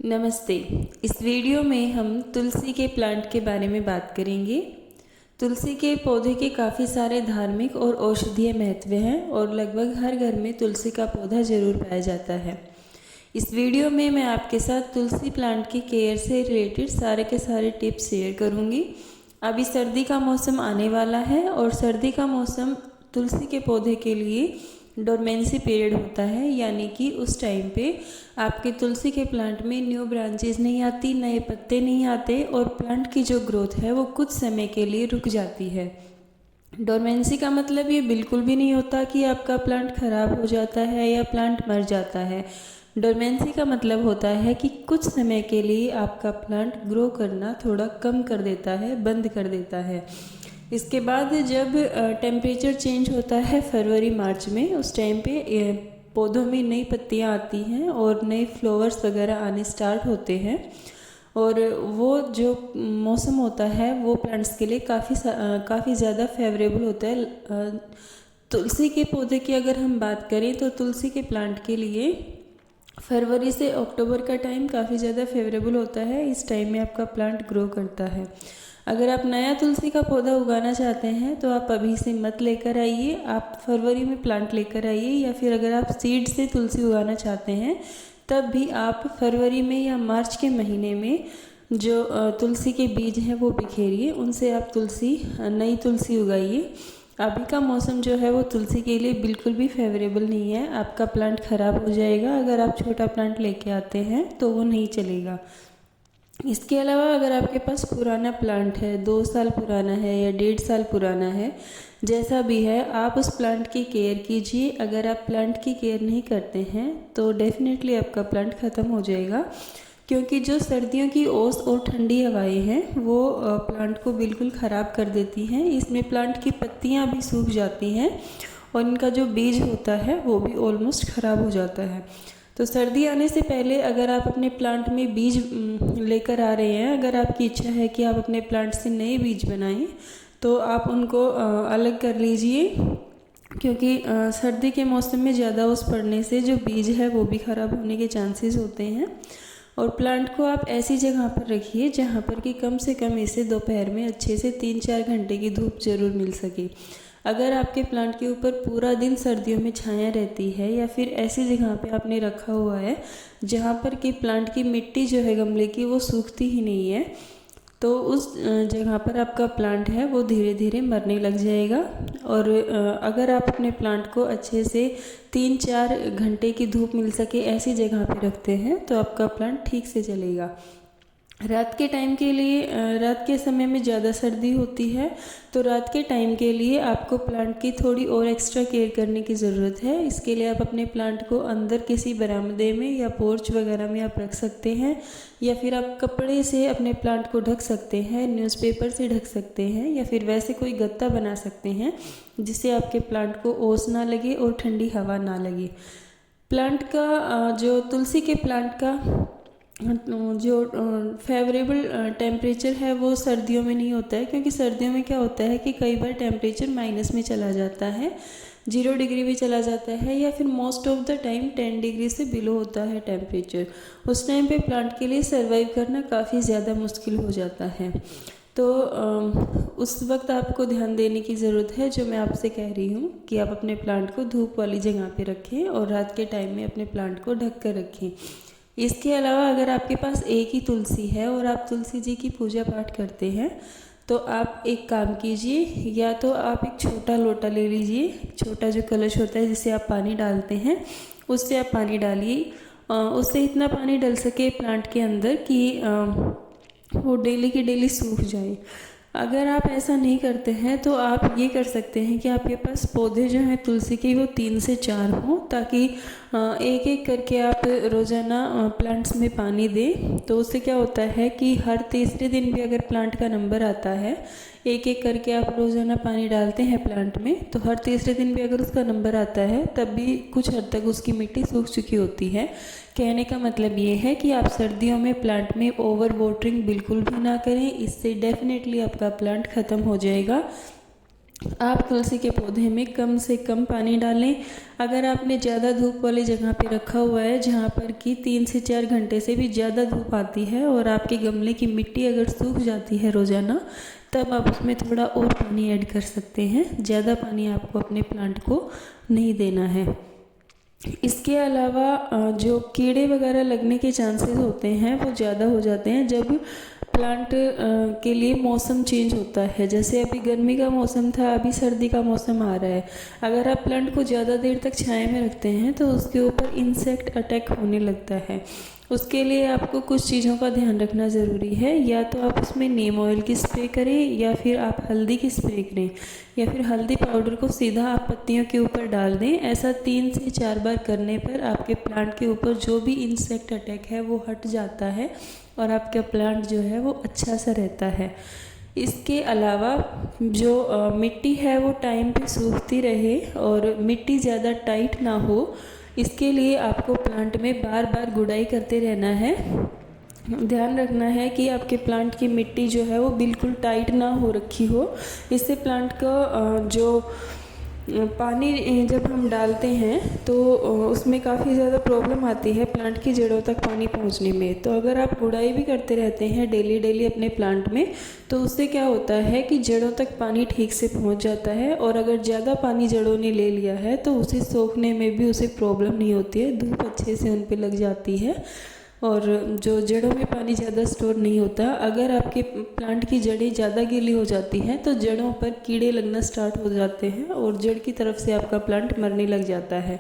नमस्ते। इस वीडियो में हम तुलसी के प्लांट के बारे में बात करेंगे। तुलसी के पौधे के काफ़ी सारे धार्मिक और औषधीय महत्व हैं और लगभग हर घर में तुलसी का पौधा ज़रूर पाया जाता है। इस वीडियो में मैं आपके साथ तुलसी प्लांट की केयर से रिलेटेड सारे के सारे टिप्स शेयर करूंगी। अभी सर्दी का मौसम आने वाला है और सर्दी का मौसम तुलसी के पौधे के लिए डोरमेंसी पीरियड होता है, यानी कि उस टाइम पे आपके तुलसी के प्लांट में न्यू ब्रांचेस नहीं आती, नए पत्ते नहीं आते और प्लांट की जो ग्रोथ है वो कुछ समय के लिए रुक जाती है। डोरमेंसी का मतलब ये बिल्कुल भी नहीं होता कि आपका प्लांट खराब हो जाता है या प्लांट मर जाता है। डोरमेंसी का मतलब होता है कि कुछ समय के लिए आपका प्लांट ग्रो करना थोड़ा कम कर देता है, बंद कर देता है। इसके बाद जब टेम्परेचर चेंज होता है फरवरी मार्च में, उस टाइम पे पौधों में नई पत्तियां आती हैं और नए फ्लावर्स वगैरह आने स्टार्ट होते हैं और वो जो मौसम होता है वो प्लांट्स के लिए काफ़ी ज़्यादा फेवरेबल होता है। तुलसी के पौधे की अगर हम बात करें तो तुलसी के प्लांट के लिए फरवरी से अक्टूबर का टाइम काफ़ी ज़्यादा फेवरेबल होता है। इस टाइम में आपका प्लांट ग्रो करता है। अगर आप नया तुलसी का पौधा उगाना चाहते हैं तो आप अभी से मत लेकर आइए, आप फरवरी में प्लांट लेकर आइए, या फिर अगर आप सीड से तुलसी उगाना चाहते हैं तब भी आप फरवरी में या मार्च के महीने में जो तुलसी के बीज हैं वो बिखेरिए, उनसे आप नई तुलसी उगाइए। अभी का मौसम जो है वो तुलसी के लिए बिल्कुल भी फेवरेबल नहीं है। आपका प्लांट ख़राब हो जाएगा। अगर आप छोटा प्लांट लेके आते हैं तो वो नहीं चलेगा। इसके अलावा अगर आपके पास पुराना प्लांट है, 2 साल पुराना है या 1.5 साल पुराना है, जैसा भी है, आप उस प्लांट की केयर कीजिए। अगर आप प्लांट की केयर नहीं करते हैं तो डेफिनेटली आपका प्लांट ख़त्म हो जाएगा, क्योंकि जो सर्दियों की ओस और ठंडी हवाएं हैं वो प्लांट को बिल्कुल ख़राब कर देती हैं। इसमें प्लांट की पत्तियां भी सूख जाती हैं और इनका जो बीज होता है वो भी ऑलमोस्ट ख़राब हो जाता है। तो सर्दी आने से पहले अगर आप अपने प्लांट में बीज लेकर आ रहे हैं, अगर आपकी इच्छा है कि आप अपने प्लांट से नए बीज बनाएं, तो आप उनको अलग कर लीजिए, क्योंकि सर्दी के मौसम में ज़्यादा ओस पड़ने से जो बीज है वो भी ख़राब होने के चांसेस होते हैं। और प्लांट को आप ऐसी जगह पर रखिए जहाँ पर कि कम से कम इसे दोपहर में अच्छे से 3-4 घंटे की धूप ज़रूर मिल सके। अगर आपके प्लांट के ऊपर पूरा दिन सर्दियों में छाया रहती है या फिर ऐसी जगह पे आपने रखा हुआ है जहाँ पर कि प्लांट की मिट्टी जो है गमले की वो सूखती ही नहीं है, तो उस जगह पर आपका प्लांट है वो धीरे धीरे मरने लग जाएगा। और अगर आप अपने प्लांट को अच्छे से 3-4 घंटे की धूप मिल सके ऐसी जगह पे रखते हैं तो आपका प्लांट ठीक से चलेगा। रात के टाइम के लिए रात के समय में ज़्यादा सर्दी होती है, तो रात के टाइम के लिए आपको प्लांट की थोड़ी और एक्स्ट्रा केयर करने की ज़रूरत है। इसके लिए आप अपने प्लांट को अंदर किसी बरामदे में या पोर्च वगैरह में आप रख सकते हैं, या फिर आप कपड़े से अपने प्लांट को ढक सकते हैं, न्यूज़पेपर से ढक सकते हैं, या फिर वैसे कोई गत्ता बना सकते हैं जिससे आपके प्लांट को ओस ना लगे और ठंडी हवा ना लगे। प्लांट का जो तुलसी के प्लांट का जो फेवरेबल टेम्परेचर है वो सर्दियों में नहीं होता है, क्योंकि सर्दियों में क्या होता है कि कई बार टेम्परेचर माइनस में चला जाता है, 0 डिग्री भी चला जाता है, या फिर most of the time 10 degree से बिलो होता है टेम्परेचर। उस टाइम पे प्लांट के लिए सर्वाइव करना काफ़ी ज़्यादा मुश्किल हो जाता है। तो उस वक्त आपको ध्यान देने की ज़रूरत है, जो मैं आपसे कह रही हूँ कि आप अपने प्लांट को धूप वाली जगह पे रखें और रात के टाइम में अपने प्लांट को ढक कर रखें। इसके अलावा अगर आपके पास एक ही तुलसी है और आप तुलसी जी की पूजा पाठ करते हैं तो आप एक काम कीजिए, या तो आप एक छोटा लोटा ले लीजिए, छोटा जो कलश होता है जिससे आप पानी डालते हैं, उससे आप पानी डालिए। उससे इतना पानी डल सके प्लांट के अंदर कि वो डेली की डेली सूख जाए। अगर आप ऐसा नहीं करते हैं तो आप ये कर सकते हैं कि आपके पास पौधे जो हैं तुलसी के वो 3 से 4 हों, ताकि एक एक करके आप रोज़ाना प्लांट्स में पानी दें। तो उससे क्या होता है कि हर तीसरे दिन भी अगर प्लांट का नंबर आता है, एक एक करके आप रोज़ाना पानी डालते हैं प्लांट में, तो हर तीसरे दिन भी अगर उसका नंबर आता है तब भी कुछ हद तक उसकी मिट्टी सूख चुकी होती है। कहने का मतलब ये है कि आप सर्दियों में प्लांट में ओवर वाटरिंग बिल्कुल भी ना करें, इससे डेफिनेटली आपका प्लांट ख़त्म हो जाएगा। आप तुलसी के पौधे में कम से कम पानी डालें। अगर आपने ज़्यादा धूप वाली जगह पे रखा हुआ है जहाँ पर कि 3 से 4 घंटे से भी ज़्यादा धूप आती है और आपके गमले की मिट्टी अगर सूख जाती है रोज़ाना, तब आप उसमें थोड़ा और पानी ऐड कर सकते हैं। ज़्यादा पानी आपको अपने प्लांट को नहीं देना है। इसके अलावा जो कीड़े वगैरह लगने के चांसेस होते हैं वो ज़्यादा हो जाते हैं जब प्लांट के लिए मौसम चेंज होता है। जैसे अभी गर्मी का मौसम था, अभी सर्दी का मौसम आ रहा है। अगर आप प्लांट को ज़्यादा देर तक छाया में रखते हैं तो उसके ऊपर इंसेक्ट अटैक होने लगता है। उसके लिए आपको कुछ चीज़ों का ध्यान रखना ज़रूरी है। या तो आप उसमें नीम ऑयल की स्प्रे करें या फिर आप हल्दी की स्प्रे करें या फिर हल्दी पाउडर को सीधा आप पत्तियों के ऊपर डाल दें। ऐसा 3 से 4 बार करने पर आपके प्लांट के ऊपर जो भी इंसेक्ट अटैक है वो हट जाता है और आपका प्लांट जो है वो अच्छा सा रहता है। इसके अलावा जो मिट्टी है वो टाइम पे सूखती रहे और मिट्टी ज़्यादा टाइट ना हो, इसके लिए आपको प्लांट में बार बार गुड़ाई करते रहना है। ध्यान रखना है कि आपके प्लांट की मिट्टी जो है वो बिल्कुल टाइट ना हो रखी हो। इससे प्लांट का जो पानी जब हम डालते हैं तो उसमें काफ़ी ज़्यादा प्रॉब्लम आती है प्लांट की जड़ों तक पानी पहुंचने में। तो अगर आप गुड़ाई भी करते रहते हैं डेली डेली अपने प्लांट में, तो उससे क्या होता है कि जड़ों तक पानी ठीक से पहुंच जाता है। और अगर ज़्यादा पानी जड़ों ने ले लिया है तो उसे सोखने में भी उसे प्रॉब्लम नहीं होती है, धूप अच्छे से उन पर लग जाती है और जो जड़ों में पानी ज़्यादा स्टोर नहीं होता। अगर आपके प्लांट की जड़ें ज़्यादा गीली हो जाती हैं तो जड़ों पर कीड़े लगना स्टार्ट हो जाते हैं और जड़ की तरफ से आपका प्लांट मरने लग जाता है।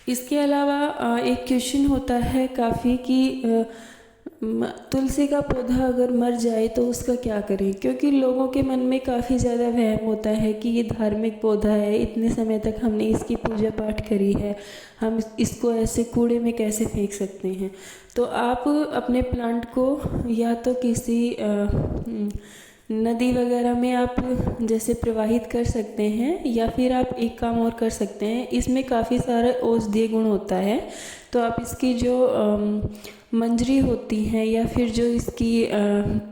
इसके अलावा एक क्वेश्चन होता है काफ़ी कि तुलसी का पौधा अगर मर जाए तो उसका क्या करें, क्योंकि लोगों के मन में काफ़ी ज़्यादा वहम होता है कि ये धार्मिक पौधा है, इतने समय तक हमने इसकी पूजा पाठ करी है, हम इसको ऐसे कूड़े में कैसे फेंक सकते हैं। तो आप अपने प्लांट को या तो किसी नदी वगैरह में आप जैसे प्रवाहित कर सकते हैं या फिर आप एक काम और कर सकते हैं, इसमें काफ़ी सारा औषधीय गुण होता है। तो आप इसकी जो मंजरी होती हैं या फिर जो इसकी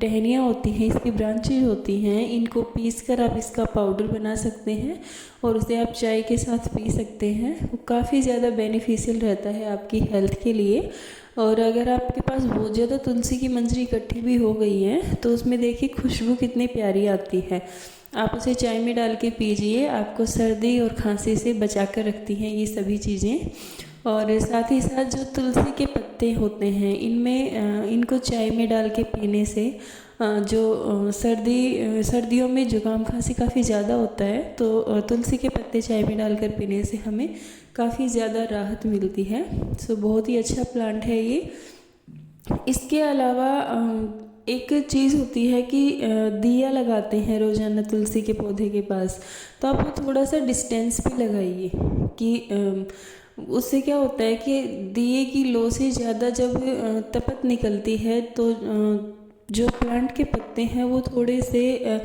टहनियाँ होती हैं, इसकी ब्रांचेज होती हैं, इनको पीस कर आप इसका पाउडर बना सकते हैं और उसे आप चाय के साथ पी सकते हैं। वो काफ़ी ज़्यादा बेनिफिशियल रहता है आपकी हेल्थ के लिए। और अगर आपके पास बहुत ज़्यादा तुलसी की मंजरी इकट्ठी भी हो गई है तो उसमें देखिए खुशबू कितनी प्यारी आती है। आप उसे चाय में डाल के पीजिए, आपको सर्दी और खांसी से बचा कर रखती हैं ये सभी चीज़ें। और साथ ही साथ जो तुलसी के पत्ते होते हैं इनमें इनको चाय में डाल के पीने से जो सर्दियों में जुकाम खांसी काफ़ी ज़्यादा होता है, तो तुलसी के पत्ते चाय में डालकर पीने से हमें काफ़ी ज़्यादा राहत मिलती है। सो बहुत ही अच्छा प्लांट है ये। इसके अलावा एक चीज़ होती है कि दिया लगाते हैं रोज़ाना तुलसी के पौधे के पास, तो आप वो थोड़ा सा डिस्टेंस पे लगाइए कि उससे क्या होता है कि दिए की लो से ज़्यादा जब तपत निकलती है तो जो प्लांट के पत्ते हैं वो थोड़े से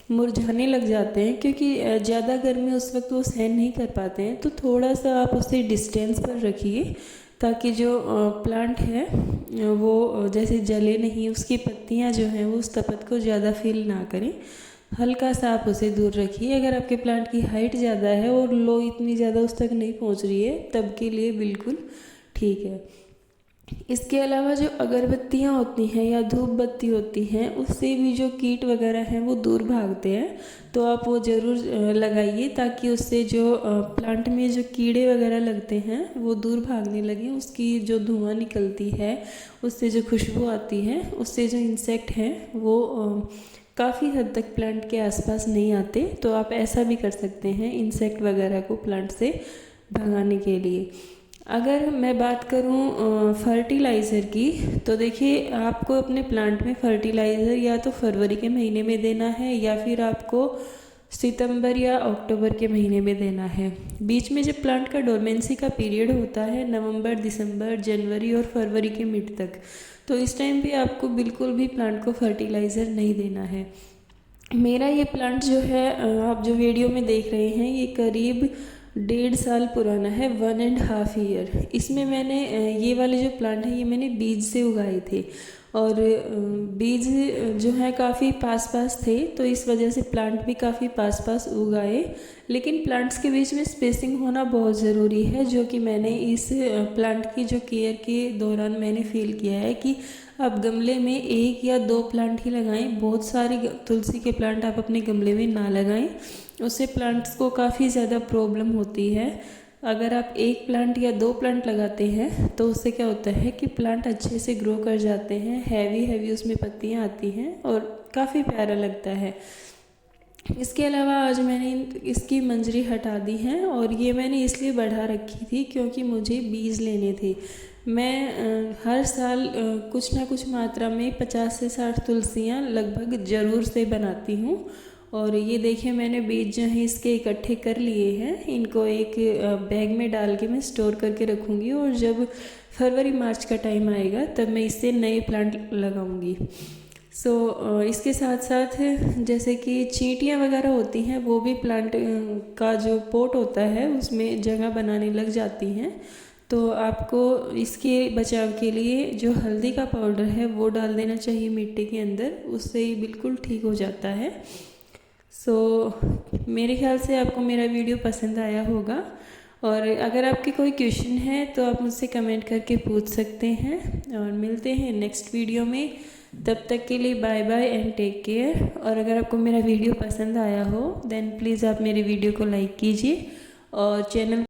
मुरझाने लग जाते हैं, क्योंकि ज़्यादा गर्मी उस वक्त वो सहन नहीं कर पाते हैं। तो थोड़ा सा आप उसे डिस्टेंस पर रखिए ताकि जो प्लांट है वो जैसे जले नहीं, उसकी पत्तियां जो हैं वो उस तपत को ज़्यादा फील ना करें। हल्का सा आप उसे दूर रखिए। अगर आपके प्लांट की हाइट ज़्यादा है और लो इतनी ज़्यादा उस तक नहीं पहुंच रही है तब के लिए बिल्कुल ठीक है। इसके अलावा जो अगरबत्तियाँ होती हैं या धूप बत्ती होती हैं उससे भी जो कीट वगैरह हैं वो दूर भागते हैं, तो आप वो ज़रूर लगाइए ताकि उससे जो प्लांट में जो कीड़े वगैरह लगते हैं वो दूर भागने लगें। उसकी जो धुआं निकलती है उससे जो खुशबू आती है उससे जो इंसेक्ट हैं वो काफ़ी हद तक प्लांट के आसपास नहीं आते। तो आप ऐसा भी कर सकते हैं इंसेक्ट वगैरह को प्लांट से भगाने के लिए। अगर मैं बात करूं फर्टिलाइज़र की, तो देखिए आपको अपने प्लांट में फर्टिलाइज़र या तो फरवरी के महीने में देना है या फिर आपको सितंबर या अक्टूबर के महीने में देना है। बीच में जब प्लांट का डोरमेंसी का पीरियड होता है नवंबर, दिसंबर, जनवरी और फरवरी के मिड तक, तो इस टाइम पे आपको बिल्कुल भी प्लांट को फर्टिलाइज़र नहीं देना है। मेरा ये प्लांट जो है आप जो वीडियो में देख रहे हैं ये करीब 1.5 साल पुराना है, 1.5 ईयर। इसमें मैंने ये वाले जो प्लांट है ये मैंने बीज से उगाए थे और बीज जो है काफ़ी पास पास थे, तो इस वजह से प्लांट भी काफ़ी पास पास उगाए। लेकिन प्लांट्स के बीच में स्पेसिंग होना बहुत ज़रूरी है, जो कि मैंने इस प्लांट की जो केयर के दौरान मैंने फील किया है कि आप गमले में 1 या 2 प्लांट ही लगाएं। बहुत सारे तुलसी के प्लांट आप अपने गमले में ना लगाएं, उससे प्लांट्स को काफ़ी ज़्यादा प्रॉब्लम होती है। अगर आप 1 प्लांट या 2 प्लांट लगाते हैं तो उससे क्या होता है कि प्लांट अच्छे से ग्रो कर जाते हैं, हैवी हैवी उसमें पत्तियां आती हैं और काफ़ी प्यारा लगता है। इसके अलावा आज मैंने इसकी मंजरी हटा दी है और ये मैंने इसलिए बढ़ा रखी थी क्योंकि मुझे बीज लेने थे। मैं हर साल कुछ ना कुछ मात्रा में 50 से 60 तुलसियाँ लगभग ज़रूर से बनाती हूँ। और ये देखिए मैंने बीज जो हैं इसके इकट्ठे कर लिए हैं। इनको एक बैग में डाल के मैं स्टोर करके रखूँगी और जब फरवरी मार्च का टाइम आएगा तब मैं इससे नए प्लांट लगाऊँगी। इसके साथ साथ जैसे कि चींटियाँ वगैरह होती हैं, वो भी प्लांट का जो पोट होता है उसमें जगह बनाने लग जाती हैं। तो आपको इसके बचाव के लिए जो हल्दी का पाउडर है वो डाल देना चाहिए मिट्टी के अंदर, उससे ही बिल्कुल ठीक हो जाता है। मेरे ख्याल से आपको मेरा वीडियो पसंद आया होगा और अगर आपके कोई क्वेश्चन है तो आप मुझसे कमेंट करके पूछ सकते हैं और मिलते हैं नेक्स्ट वीडियो में। तब तक के लिए bye bye and take care. और अगर आपको मेरा वीडियो पसंद आया हो देन प्लीज़ आप मेरे वीडियो को लाइक कीजिए और चैनल